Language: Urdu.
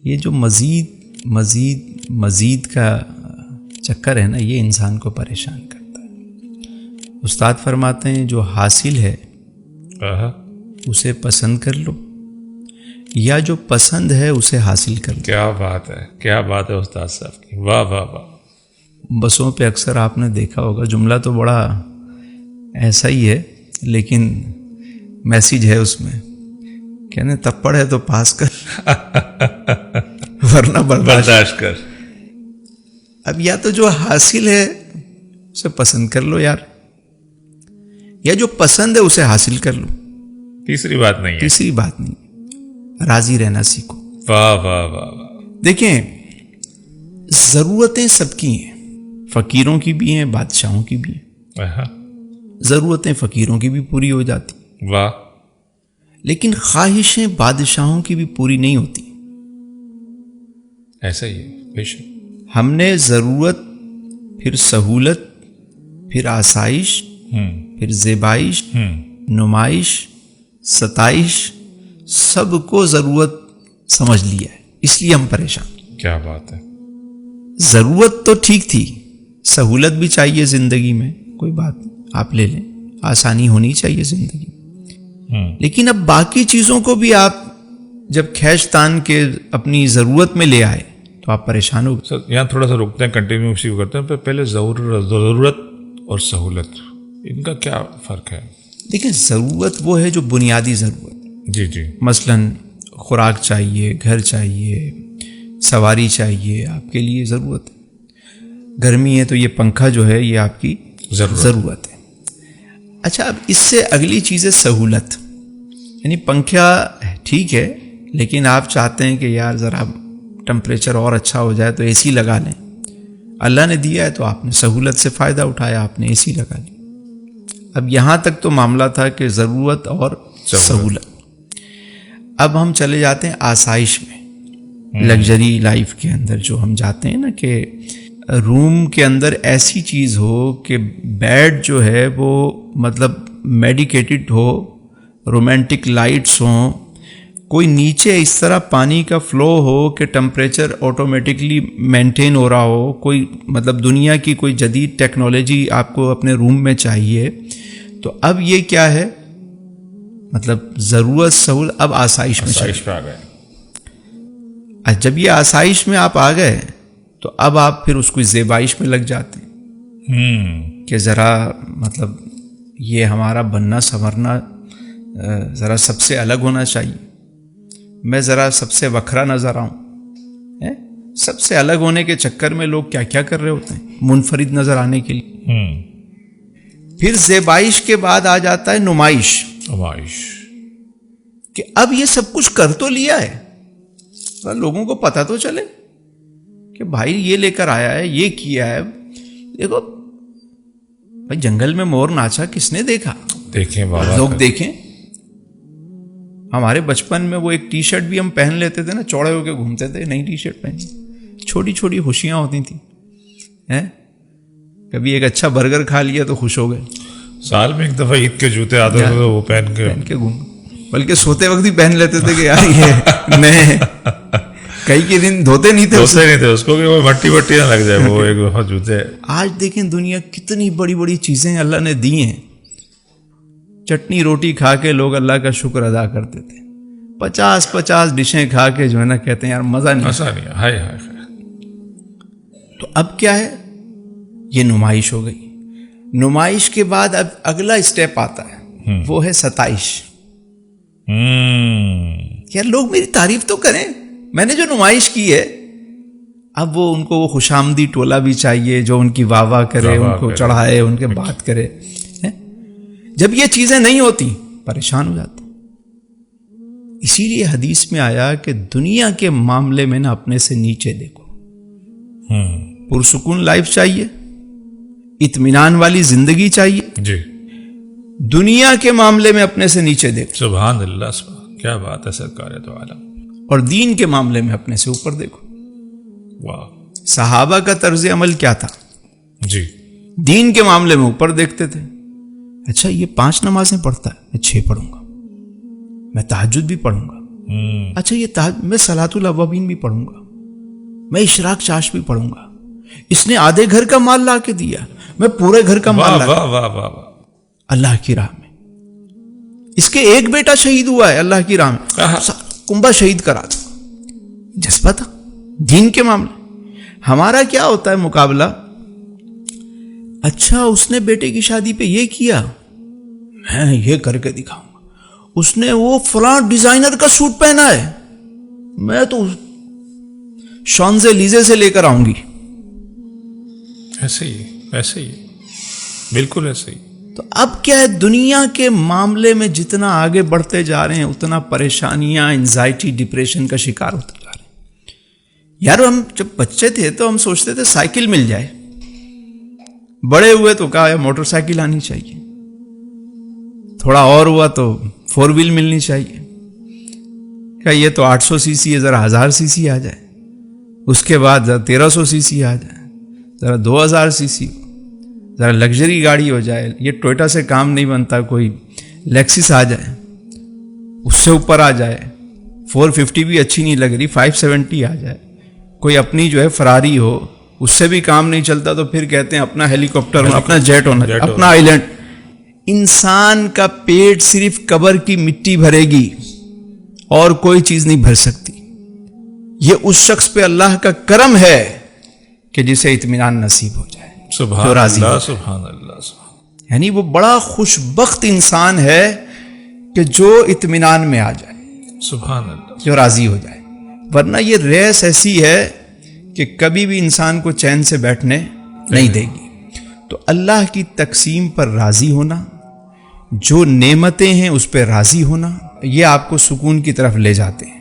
یہ جو مزید کا چکر ہے نا، یہ انسان کو پریشان کرتا ہے. استاد فرماتے ہیں جو حاصل ہے اسے پسند کر لو، یا جو پسند ہے اسے حاصل کر لو. کیا بات ہے، کیا بات ہے استاد صاحب کی، واہ واہ واہ. بسوں پہ اکثر آپ نے دیکھا ہوگا، جملہ تو بڑا ایسا ہی ہے لیکن میسیج ہے اس میں، کہنے تپڑ ہے تو پاس کر ورنہ برداشت کر. اب یا تو جو حاصل ہے اسے پسند کر لو یار، یا جو پسند ہے اسے حاصل کر لو. تیسری بات نہیں ہے. تیسری بات نہیں، راضی رہنا سیکھو. واہ واہ واہ واہ. دیکھیں ضرورتیں سب کی ہیں، فقیروں کی بھی ہیں، بادشاہوں کی بھی ہیں. ضرورتیں فقیروں کی بھی پوری ہو جاتی، واہ. لیکن خواہشیں بادشاہوں کی بھی پوری نہیں ہوتی. ایسا ہی ہے بے شک. ہم نے ضرورت، پھر سہولت، پھر آسائش، پھر زیبائش، نمائش، ستائش، سب کو ضرورت سمجھ لیا ہے، اس لیے ہم پریشان. کیا بات ہے. ضرورت تو ٹھیک تھی، سہولت بھی چاہیے زندگی میں، کوئی بات نہیں آپ لے لیں، آسانی ہونی چاہیے زندگی میں. لیکن اب باقی چیزوں کو بھی آپ جب کھینچ تان کے اپنی ضرورت میں لے آئے تو آپ پریشان ہو گئے. سر یہاں تھوڑا سا رکتے ہیں، کنٹینیو کرتے ہیں. پہلے ضرورت اور سہولت، ان کا کیا فرق ہے؟ دیکھیں ضرورت وہ ہے جو بنیادی ضرورت. جی جی. مثلاً خوراک چاہیے، گھر چاہیے، سواری چاہیے، آپ کے لیے ضرورت ہے. گرمی ہے تو یہ پنکھا جو ہے یہ آپ کی ضرورت ہے. اچھا اب اس سے اگلی چیز ہے سہولت. یعنی پنکھا ٹھیک ہے لیکن آپ چاہتے ہیں کہ یار ذرا ٹمپریچر اور اچھا ہو جائے تو اے سی لگا لیں. اللہ نے دیا ہے تو آپ نے سہولت سے فائدہ اٹھایا، آپ نے اے سی لگا لی. اب یہاں تک تو معاملہ تھا کہ ضرورت اور سہولت. اب ہم چلے جاتے ہیں آسائش میں، لگژری لائف کے اندر جو ہم جاتے ہیں نا، کہ روم کے اندر ایسی چیز ہو کہ بیڈ جو ہے وہ مطلب میڈیکیٹڈ ہو، رومانٹک لائٹس ہوں، کوئی نیچے اس طرح پانی کا فلو ہو کہ ٹمپریچر آٹومیٹکلی مینٹین ہو رہا ہو. کوئی مطلب دنیا کی کوئی جدید ٹیکنالوجی آپ کو اپنے روم میں چاہیے. تو اب یہ کیا ہے، مطلب ضرورت سہولت اب آسائش میں آ گئے. جب یہ آسائش میں آپ آ گئے تو اب آپ پھر اس کو زیبائش میں لگ جاتے ہیں کہ ذرا مطلب یہ ہمارا بننا سنورنا ذرا سب سے الگ ہونا چاہیے، میں ذرا سب سے وکھرا نظر آؤں. سب سے الگ ہونے کے چکر میں لوگ کیا کیا کر رہے ہوتے ہیں منفرد نظر آنے کے لیے. پھر زیبائش کے بعد آ جاتا ہے نمائش، کہ اب یہ سب کچھ کر تو لیا ہے، لوگوں کو پتہ تو چلے کہ بھائی یہ لے کر آیا ہے، یہ کیا ہے. دیکھو بھائی جنگل میں مور ناچا کس نے دیکھا؟ دیکھیں لوگ دیکھیں. ہمارے بچپن میں وہ ایک ٹی شرٹ بھی ہم پہن لیتے تھے نا، چوڑے ہو کے گھومتے تھے، نئی ٹی شرٹ پہنی، چھوٹی چھوٹی خوشیاں ہوتی تھیں. کبھی ایک اچھا برگر کھا لیا تو خوش ہو گئے. سال میں ایک دفعہ عید کے جوتے آتے تھے وہ پہن کے گھوم، بلکہ سوتے وقت ہی پہن لیتے تھے کہ یار یہ نئے، کئی کے دن دھوتے نہیں تھے اس کو کہ وہ مٹی نہ لگ جائے وہ ایک جوتے. آج دیکھیں دنیا کتنی بڑی بڑی چیزیں اللہ نے دی ہیں. چٹنی روٹی کھا کے لوگ اللہ کا شکر ادا کرتے تھے، 50 ڈشیں کھا کے جو ہے نا کہتے ہیں یار مزہ نہیں. ہائے. تو اب کیا ہے، یہ نمائش ہو گئی. نمائش کے بعد اب اگلا اسٹیپ آتا ہے، وہ ہے ستائش. یار لوگ میری تعریف تو کریں، میں نے جو نمائش کی ہے. اب وہ ان کو وہ خوش آمدی ٹولہ بھی چاہیے جو ان کی واہ واہ کرے، ان کو چڑھائے، ان کے بات کرے. جب یہ چیزیں نہیں ہوتی پریشان ہو جاتے. اسی لیے حدیث میں آیا کہ دنیا کے معاملے میں نا اپنے سے نیچے دیکھو. پرسکون لائف چاہیے، اطمینان والی زندگی چاہیے جی، دنیا کے معاملے میں اپنے سے نیچے دیکھو. سبحان اللہ، کیا بات ہے سرکار تو عالم. اور دین کے معاملے میں اپنے سے اوپر دیکھو. واہ. صحابہ کا طرز عمل کیا تھا؟ جی، دین کے معاملے میں اوپر دیکھتے تھے. اچھا یہ 5 نمازیں پڑھتا ہے، میں 6 پڑھوں گا، میں تہجد بھی پڑھوں گا، اچھا یہ میں صلاۃ الاوابین بھی پڑھوں گا، میں اشراق چاش بھی پڑھوں گا، اس نے آدھے گھر کا مال لا کے دیا، میں پورے گھر کا مال لا کے اللہ کی راہ میں. اس کے ایک بیٹا شہید ہوا ہے اللہ کی راہ میں، کنبہ شہید کرا دو. جذبہ تھا دین کے معاملے. ہمارا کیا ہوتا ہے مقابلہ، اچھا اس نے بیٹے کی شادی پہ یہ کیا، میں یہ کر کے دکھاؤں گا. اس نے وہ فلاں ڈیزائنر کا سوٹ پہنا ہے، میں تو شانزے لیزے سے لے کر آؤں گی. ایسے ہی بالکل ایسے ہی. تو اب کیا ہے، دنیا کے معاملے میں جتنا آگے بڑھتے جا رہے ہیں اتنا پریشانیاں، انزائٹی، ڈپریشن کا شکار ہوتے جا رہے ہیں. یار ہم جب بچے تھے تو ہم سوچتے تھے سائیکل مل جائے، بڑے ہوئے تو کہا موٹر سائیکل آنی چاہیے، تھوڑا اور ہوا تو 4 ویل ملنی چاہیے. کیا یہ تو 800 سی سی ہے، ذرا 1000 سی سی آ جائے، اس کے بعد ذرا 1300 سی سی آ جائے، ذرا 2000 سی سی، ذرا لگژری گاڑی ہو جائے. یہ ٹوئٹا سے کام نہیں بنتا، کوئی لیکسس آ جائے، اس سے اوپر آ جائے. 450 بھی اچھی نہیں لگ رہی، 570 آ جائے. کوئی اپنی جو ہے فراری ہو، اس سے بھی کام نہیں چلتا تو پھر کہتے ہیں اپنا ہیلی کاپٹر ہونا، اپنا جیٹ ہونا، اپنا آئی لینڈ. انسان کا پیٹ صرف قبر کی مٹی بھرے گی اور کوئی چیز نہیں بھر سکتی. یہ اس شخص پہ اللہ کا کرم ہے کہ جسے اطمینان نصیب ہو جائے، سبحان اللہ سبحان اللہ. یعنی وہ بڑا خوش بخت انسان ہے کہ جو اطمینان میں آ جائے، سبحان اللہ، جو راضی ہو جائے. ورنہ یہ ریس ایسی ہے کہ کبھی بھی انسان کو چین سے بیٹھنے نہیں دے گی. تو اللہ کی تقسیم پر راضی ہونا، جو نعمتیں ہیں اس پہ راضی ہونا، یہ آپ کو سکون کی طرف لے جاتے ہیں.